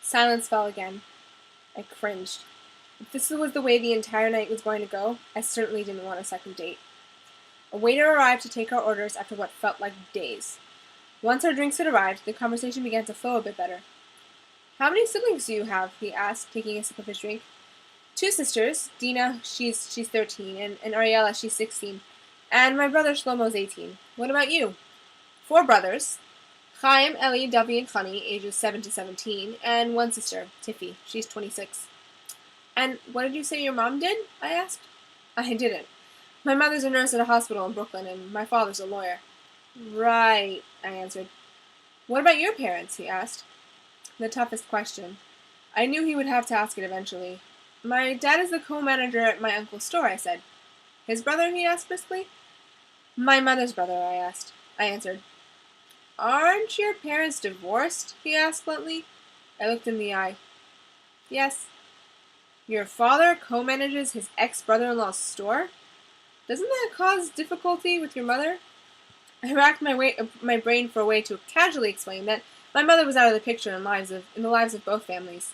Silence fell again. I cringed. If this was the way the entire night was going to go, I certainly didn't want a second date. A waiter arrived to take our orders after what felt like days. Once our drinks had arrived, the conversation began to flow a bit better. "How many siblings do you have?" he asked, taking a sip of his drink. "Two sisters. Dina, she's 13, and Ariella, she's 16. And my brother Shlomo's 18. What about you?" "Four brothers. Chaim, Eli, Davi, and Chani, ages 7 to 17, and one sister, Tiffy. She's 26. "And what did you say your mom did?" I asked. "I didn't. My mother's a nurse at a hospital in Brooklyn, and my father's a lawyer." "Right," I answered. "What about your parents?" he asked. The toughest question. I knew he would have to ask it eventually. "My dad is the co-manager at my uncle's store," I said. "His brother?" he asked briskly. "My mother's brother," I answered. "Aren't your parents divorced?" he asked bluntly. I looked him in the eye. "Yes." "Your father co-manages his ex-brother-in-law's store? Doesn't that cause difficulty with your mother?" I racked my brain for a way to casually explain that my mother was out of the picture in the lives of both families.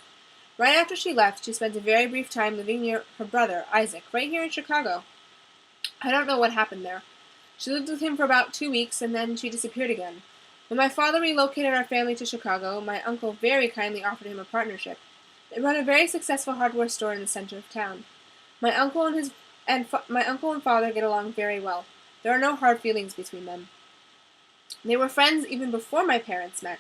Right after she left, she spent a very brief time living near her brother, Isaac, right here in Chicago. I don't know what happened there. She lived with him for about 2 weeks, and then she disappeared again. When my father relocated our family to Chicago, my uncle very kindly offered him a partnership. They run a very successful hardware store in the center of town. My uncle and father get along very well. There are no hard feelings between them. They were friends even before my parents met.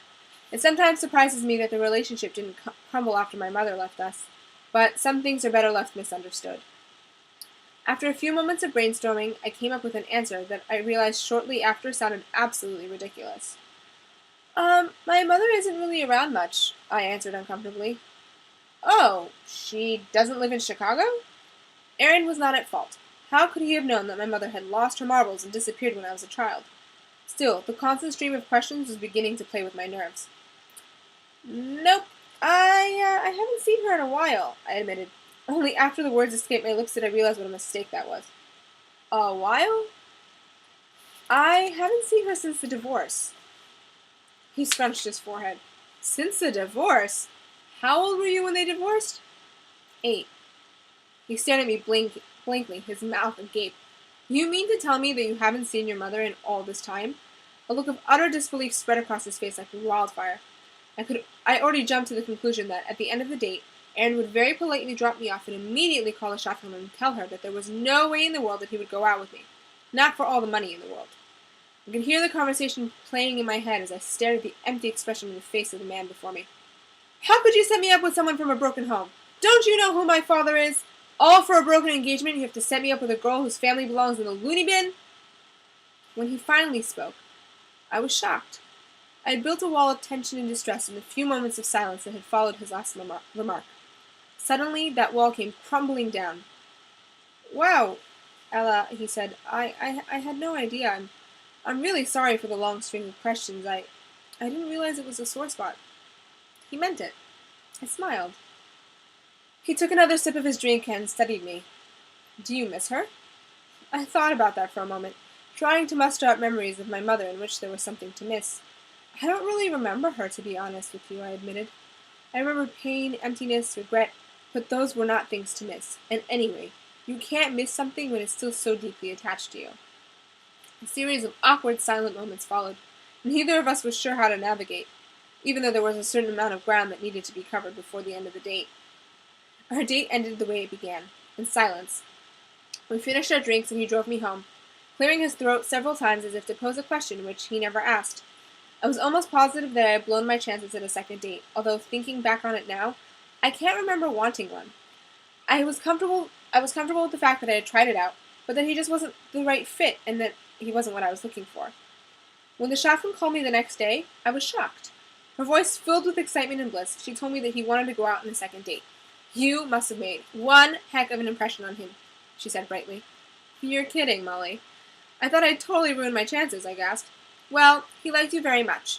It sometimes surprises me that the relationship didn't crumble after my mother left us, but some things are better left misunderstood. After a few moments of brainstorming, I came up with an answer that I realized shortly after sounded absolutely ridiculous. My mother isn't really around much," I answered uncomfortably. "Oh, she doesn't live in Chicago?" Aaron was not at fault. How could he have known that my mother had lost her marbles and disappeared when I was a child? Still, the constant stream of questions was beginning to play with my nerves. "Nope, I haven't seen her in a while," I admitted. Only after the words escaped my lips did I realize what a mistake that was. "A while?" "I haven't seen her since the divorce." He scrunched his forehead. "Since the divorce? How old were you when they divorced?" "8." He stared at me blankly, his mouth agape. "You mean to tell me that you haven't seen your mother in all this time?" A look of utter disbelief spread across his face like wildfire. I already jumped to the conclusion that, at the end of the date, Aaron would very politely drop me off and immediately call the shopwoman and tell her that there was no way in the world that he would go out with me. Not for all the money in the world. I could hear the conversation playing in my head as I stared at the empty expression in the face of the man before me. "How could you set me up with someone from a broken home? Don't you know who my father is? All for a broken engagement, you have to set me up with a girl whose family belongs in the loony bin?" When he finally spoke, I was shocked. I had built a wall of tension and distress in the few moments of silence that had followed his last remark. Suddenly, that wall came crumbling down. "Wow, Ella," he said, I had no idea. I'm really sorry for the long string of questions. I didn't realize it was a sore spot." He meant it. I smiled. He took another sip of his drink and studied me. "Do you miss her?" I thought about that for a moment, trying to muster up memories of my mother in which there was something to miss. "I don't really remember her, to be honest with you," I admitted. "I remember pain, emptiness, regret, but those were not things to miss. And anyway, you can't miss something when it's still so deeply attached to you." A series of awkward, silent moments followed. Neither of us was sure how to navigate, even though there was a certain amount of ground that needed to be covered before the end of the date. Our date ended the way it began, in silence. We finished our drinks and he drove me home, clearing his throat several times as if to pose a question which he never asked. I was almost positive that I had blown my chances at a second date, although thinking back on it now, I can't remember wanting one. I was comfortable with the fact that I had tried it out, but that he just wasn't the right fit and that he wasn't what I was looking for. When the chaplain called me the next day, I was shocked. Her voice filled with excitement and bliss, she told me that he wanted to go out on a second date. "You must have made one heck of an impression on him," she said brightly. "You're kidding, Molly." "I thought I'd totally ruined my chances," I gasped. "Well, he liked you very much.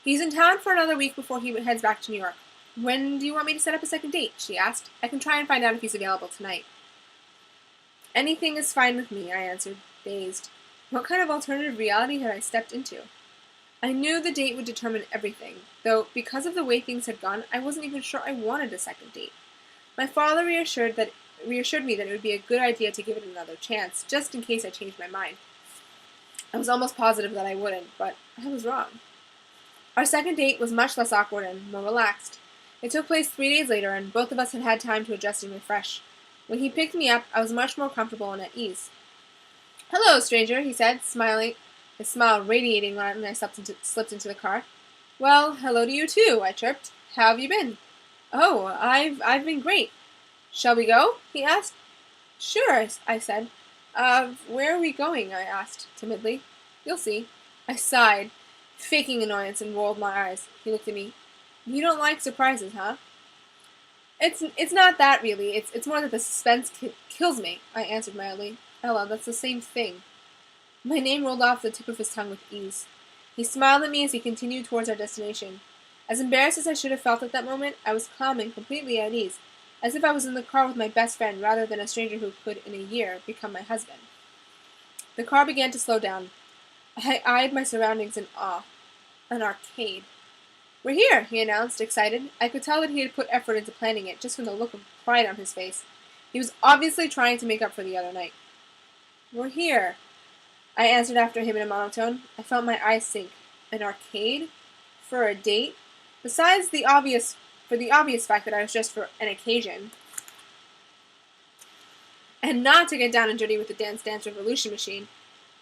He's in town for another week before he heads back to New York. When do you want me to set up a second date?" she asked. "I can try and find out if he's available tonight." "Anything is fine with me," I answered, dazed. What kind of alternative reality had I stepped into? I knew the date would determine everything, though because of the way things had gone, I wasn't even sure I wanted a second date. My father reassured me that it would be a good idea to give it another chance, just in case I changed my mind. I was almost positive that I wouldn't, but I was wrong. Our second date was much less awkward and more relaxed. It took place 3 days later, and both of us had had time to adjust and refresh. When he picked me up, I was much more comfortable and at ease. "Hello, stranger," he said, smiling, his smile radiating when I slipped into the car. "Well, hello to you too," I chirped. "How have you been?" "Oh, I've been great." "Shall we go?" he asked. "Sure," I said. Where are we going?" I asked, timidly. "You'll see." I sighed, faking annoyance, and rolled my eyes. He looked at me. "You don't like surprises, huh?" It's not that, really. It's more that the suspense kills me," I answered mildly. "Ella, that's the same thing." My name rolled off the tip of his tongue with ease. He smiled at me as he continued towards our destination. As embarrassed as I should have felt at that moment, I was calm and completely at ease, as if I was in the car with my best friend rather than a stranger who could, in a year, become my husband. The car began to slow down. I eyed my surroundings in awe. An arcade. "We're here," he announced, excited. I could tell that he had put effort into planning it, just from the look of pride on his face. He was obviously trying to make up for the other night. "We're here," I answered after him in a monotone. I felt my eyes sink. An arcade? For a date? Besides the obvious fact that I was just for an occasion, and not to get down and dirty with the Dance Dance Revolution machine.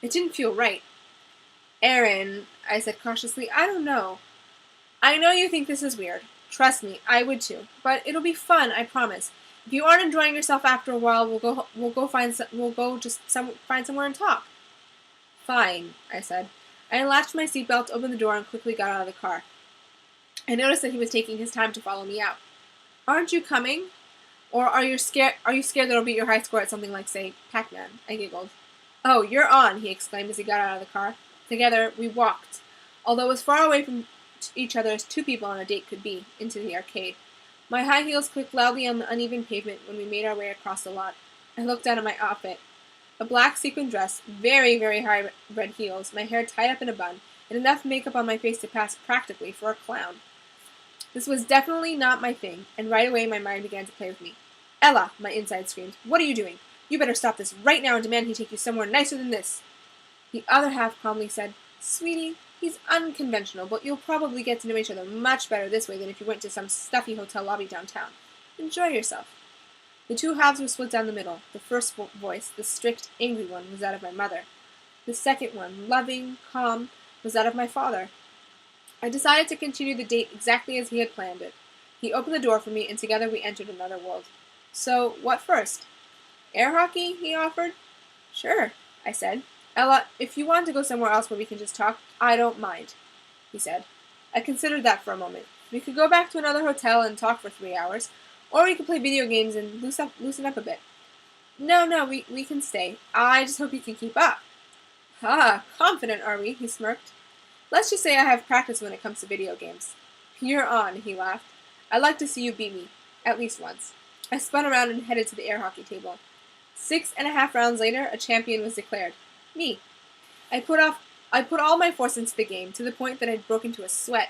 It didn't feel right. "Aaron," I said cautiously, "I don't know. I know you think this is weird. Trust me, I would too. But it'll be fun, I promise. If you aren't enjoying yourself after a while, find somewhere and talk." "Fine," I said. I unlatched my seatbelt, opened the door, and quickly got out of the car. I noticed that he was taking his time to follow me out. "Aren't you coming? Or are you scared that I'll beat your high score at something like, say, Pac-Man?" I giggled. "Oh, you're on," he exclaimed as he got out of the car. Together, we walked, although as far away from each other as two people on a date could be, into the arcade. My high heels clicked loudly on the uneven pavement when we made our way across the lot. I looked down at my outfit. A black sequin dress, very, very high red heels, my hair tied up in a bun, and enough makeup on my face to pass practically for a clown. This was definitely not my thing, and right away my mind began to play with me. "Ella," my inside screamed, "what are you doing? You better stop this right now and demand he take you somewhere nicer than this." The other half calmly said, "Sweetie, he's unconventional, but you'll probably get to know each other much better this way than if you went to some stuffy hotel lobby downtown. Enjoy yourself." The two halves were split down the middle. The first voice, the strict, angry one, was that of my mother. The second one, loving, calm, was that of my father. I decided to continue the date exactly as he had planned it. He opened the door for me, and together we entered another world. "So, what first?" "Air hockey?" he offered. "Sure," I said. "Ella, if you want to go somewhere else where we can just talk, I don't mind," he said. I considered that for a moment. We could go back to another hotel and talk for 3 hours, or we could play video games and loosen up a bit. No, we can stay. I just hope you can keep up." "Ha, confident are we?" he smirked. "Let's just say I have practice when it comes to video games." "You're on," he laughed. "I'd like to see you beat me, at least once." I spun around and headed to the air hockey table. 6.5 rounds later, a champion was declared. Me. I put all my force into the game, to the point that I'd broke into a sweat.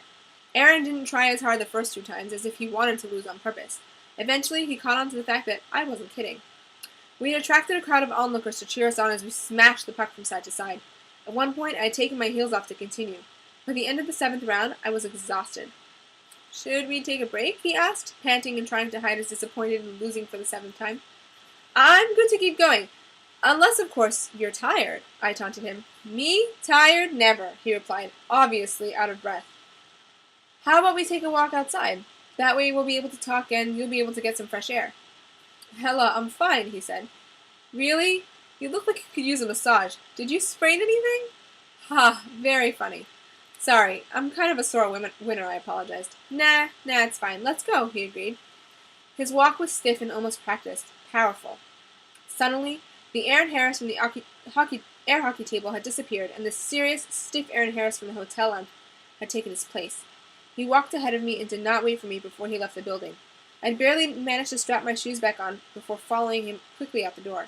Aaron didn't try as hard the first 2 times, as if he wanted to lose on purpose. Eventually, he caught on to the fact that I wasn't kidding. We had attracted a crowd of onlookers to cheer us on as we smashed the puck from side to side. At one point, I had taken my heels off to continue. By the end of the 7th round, I was exhausted. "Should we take a break?" he asked, panting and trying to hide his disappointment in losing for the 7th time. "I'm good to keep going. Unless, of course, you're tired," I taunted him. "Me? Tired? Never," he replied, obviously out of breath. "How about we take a walk outside? That way we'll be able to talk and you'll be able to get some fresh air." "Ella, I'm fine," he said. "Really? You look like you could use a massage. Did you sprain anything?" "Ha, very funny." "Sorry, I'm kind of a sore winner," I apologized. Nah, it's fine. Let's go," he agreed. His walk was stiff and almost practiced. Powerful. Suddenly, the Aaron Harris from the air hockey table had disappeared, and the serious, stiff Aaron Harris from the hotel lounge had taken his place. He walked ahead of me and did not wait for me before he left the building. I'd barely managed to strap my shoes back on before following him quickly out the door.